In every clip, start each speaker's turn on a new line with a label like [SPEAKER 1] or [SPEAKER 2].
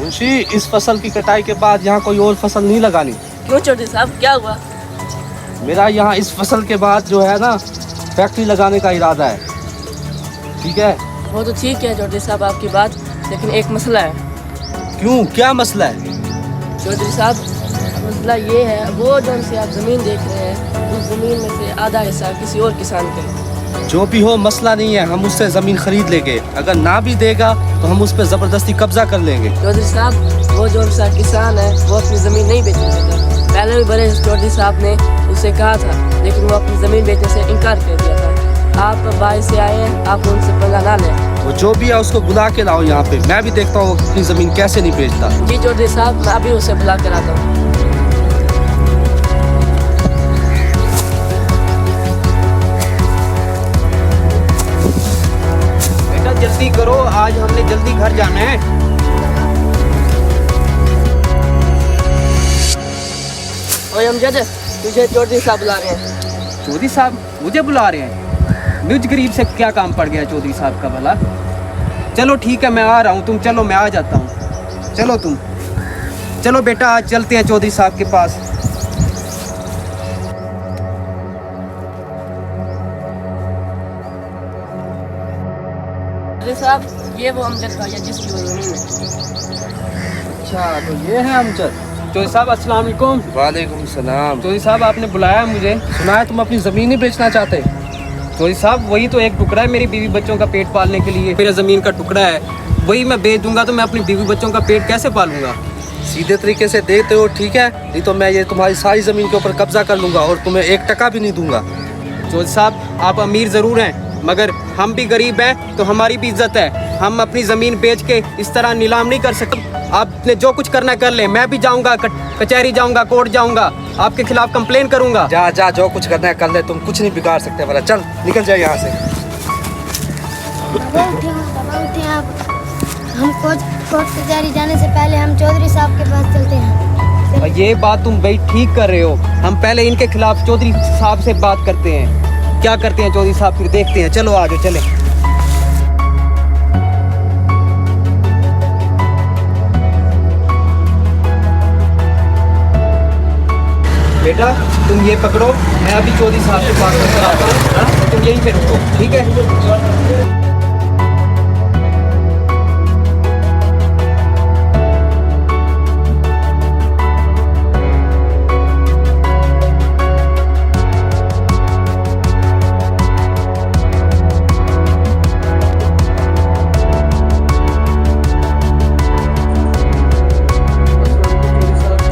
[SPEAKER 1] मुंशी, इस फसल की कटाई के बाद यहाँ कोई और फसल नहीं लगानी।
[SPEAKER 2] क्यों चौधरी साहब, क्या हुआ?
[SPEAKER 1] मेरा यहाँ इस फसल के बाद जो है ना फैक्ट्री लगाने का इरादा है। ठीक है?
[SPEAKER 2] वो तो ठीक है चौधरी साहब आपकी बात, लेकिन एक मसला है।
[SPEAKER 1] क्यों, क्या मसला है?
[SPEAKER 2] चौधरी साहब मसला ये है, वो जो से आप ज़मीन देख रहे हैं, उस ज़मीन में से आधा हिस्सा किसी और किसान के।
[SPEAKER 1] जो भी हो मसला नहीं है, हम उससे ज़मीन खरीद लेंगे। अगर ना भी देगा तो हम उस पर ज़बरदस्ती कब्जा कर लेंगे।
[SPEAKER 2] चौधरी साहब वो जो सा किसान है वो अपनी ज़मीन नहीं बेचना चाहता। पहले भी बड़े चौधरी साहब ने उसे कहा था, लेकिन वो अपनी ज़मीन बेचने से इनकार कर दिया था। आप बाहर से आए हैं, आप उनसे पंगा ना लें।
[SPEAKER 1] वो जो भी है उसको बुला के लाओ यहाँ पे, मैं भी देखता हूँ अपनी ज़मीन कैसे नहीं बेचता।
[SPEAKER 2] जी चौधरी साहब, मैं अभी उसे बुला कर आता हूँ।
[SPEAKER 3] बेटा जल्दी करो, आज हमने जल्दी घर जाना है।
[SPEAKER 2] ओए अमजद, तुझे चौधरी साहब बुला रहे हैं।
[SPEAKER 3] चौधरी साहब मुझे बुला रहे हैं? मुझ गरीब से क्या काम पड़ गया चौधरी साहब का भला? चलो ठीक है, मैं आ रहा हूँ। तुम चलो, मैं आ जाता हूँ। चलो तुम चलो बेटा, आज चलते हैं चौधरी साहब के पास।
[SPEAKER 2] चौधरी साहब ये वो अमजद भाई है जिसकी वो ज़मीन है।
[SPEAKER 3] अच्छा, तो ये है अमजद। चौधरी साहब अस्सलाम वालेकुम।
[SPEAKER 1] वालेकुम सलाम।
[SPEAKER 3] चौधरी साहब आपने बुलाया मुझे, सुना है तुम अपनी ज़मीन ही बेचना चाहते। चौधरी साहब वही तो एक टुकड़ा है मेरी बीवी बच्चों का पेट पालने के लिए। मेरा ज़मीन का टुकड़ा है, वही मैं बेच दूंगा तो मैं अपनी बीवी बच्चों का पेट कैसे पालूंगा?
[SPEAKER 1] सीधे तरीके से देते हो ठीक है, नहीं तो मैं ये तुम्हारी सारी ज़मीन के ऊपर कब्जा कर लूँगा और तुम्हें 1 टका भी नहीं दूंगा।
[SPEAKER 3] चौधरी साहब आप अमीर ज़रूर हैं, मगर हम भी गरीब हैं तो हमारी भी इज्जत है। हम अपनी ज़मीन बेच के इस तरह नीलाम नहीं कर सकते। आपने जो कुछ करना कर ले, मैं भी जाऊंगा, कचहरी जाऊंगा, कोर्ट जाऊंगा, आपके खिलाफ कंप्लेन करूंगा।
[SPEAKER 1] जा जा, जो कुछ करना है कर ले, तुम कुछ नहीं बिगाड़ सकते। वाला चल निकल जाए यहाँ से।
[SPEAKER 4] दबा उठे आप। हम कोर्ट कचहरी जाने से पहले हम चौधरी साहब के पास चलते हैं।
[SPEAKER 3] और ये बात तुम भाई ठीक कर रहे हो। हम पहले इनके खिलाफ चौधरी साहब से बात करते हैं, क्या करते हैं चौधरी साहब, फिर देखते हैं। चलो आगे चले। बेटा तुम ये पकड़ो, मैं अभी चौधरी साहब से बात करके आता हूँ। हाँ? तुम यहीं पे रुको, ठीक है?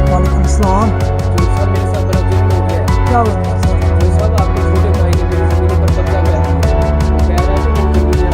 [SPEAKER 5] वालेकुम अस्सलाम।
[SPEAKER 3] चौधरी साहब मेरे साथ बड़ा जुल्म हो गया है।
[SPEAKER 5] क्या हुआ सर?
[SPEAKER 3] चौधरी साहब आपके छोटे भाई ने मेरी ज़मीन पर कब्जा कर लिया। वो कह रहा है कि वो ज़मीन है।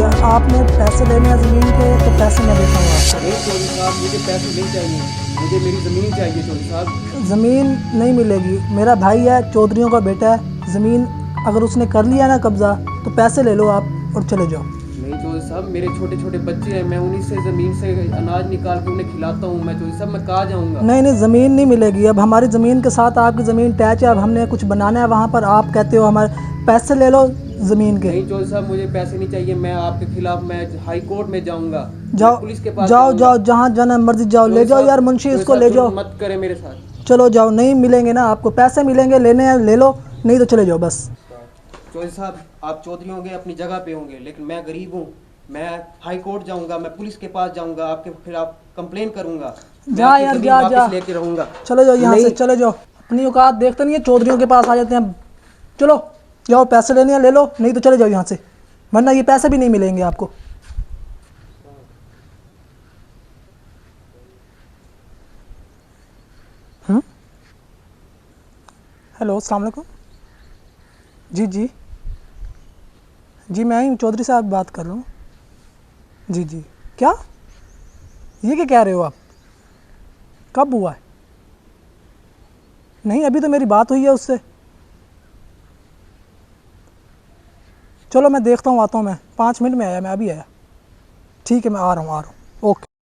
[SPEAKER 5] या आपने पैसे लेने हैं ज़मीन के, तो पैसे मैं देता हूँ आपको।
[SPEAKER 3] नहीं चौधरी साहब, मुझे पैसे नहीं चाहिए, मुझे मेरी ज़मीन चाहिए चौधरी साहब।
[SPEAKER 5] ज़मीन नहीं मिलेगी। मेरा भाई है, चौधरियों का बेटा है। ज़मीन अगर उसने कर लिया ना कब्ज़ा, तो पैसे ले लो आप और चले जाओ।
[SPEAKER 3] नहीं चौधरी साहब, मेरे छोटे छोटे बच्चे हैं, मैं उन्हीं से ज़मीन से अनाज निकाल के उन्हें खिलाता हूँ। मैं चौधरी साहब, मैं कहाँ जाऊँगा?
[SPEAKER 5] नहीं नहीं, ज़मीन नहीं मिलेगी। अब हमारी ज़मीन के साथ आपकी ज़मीन टैच है। अब हमने कुछ बनाना है वहाँ पर, आप कहते हो हमारे पैसे ले लो ज़मीन के।
[SPEAKER 3] नहीं चौधरी साहब, मुझे पैसे नहीं चाहिए। मैं आपके खिलाफ मैं हाई कोर्ट में जाऊँगा,
[SPEAKER 5] जाओ
[SPEAKER 3] पुलिस के पास
[SPEAKER 5] जाओ
[SPEAKER 3] जाऊंगा।
[SPEAKER 5] जाओ, जहाँ जाना मर्जी जाओ, ले
[SPEAKER 3] चौधरी
[SPEAKER 5] जाओ
[SPEAKER 3] साहब-
[SPEAKER 5] यार मुंशी,
[SPEAKER 3] चौधरी
[SPEAKER 5] इसको
[SPEAKER 3] साहब,
[SPEAKER 5] ले जाओ।
[SPEAKER 3] जुल्म मत करे मेरे साथ।
[SPEAKER 5] चलो जाओ, नहीं मिलेंगे ना आपको पैसे, मिलेंगे लेने हैं ले लो, नहीं तो चले जाओ बस।
[SPEAKER 3] चौधरी साहब आप चौधरी होंगे, अपनी जगह पे होंगे, लेकिन मैं गरीब हूँ। मैं हाई कोर्ट जाऊंगा, मैं पुलिस के पास जाऊंगा, आपके खिलाफ कंप्लेन करूंगा। मैं
[SPEAKER 5] जा
[SPEAKER 3] आपकी
[SPEAKER 5] यार,
[SPEAKER 3] ज़मीन
[SPEAKER 5] जा
[SPEAKER 3] वापस
[SPEAKER 5] जा,
[SPEAKER 3] लेके रहूंगा।
[SPEAKER 5] चले जाओ यहाँ से,
[SPEAKER 3] नहीं।
[SPEAKER 5] चले जाओ। अपनी औकात देखते नहीं है, चौधरियों के पास आ जाते हैं। चलो जाओ, पैसे लेने हैं ले लो, नहीं तो चले जाओ यहाँ से, वरना ये पैसे भी नहीं मिलेंगे आपको। हेलो, अस्सलाम वालेकुम। जी जी जी, मैं ही चौधरी साहब बात कर रहा हूँ। जी जी, क्या ये क्या कह रहे हो आप? कब हुआ है? नहीं, अभी तो मेरी बात हुई है उससे। चलो मैं देखता हूँ, आता हूँ मैं 5 मिनट में आया, मैं अभी आया। ठीक है, मैं आ रहा हूँ ओके।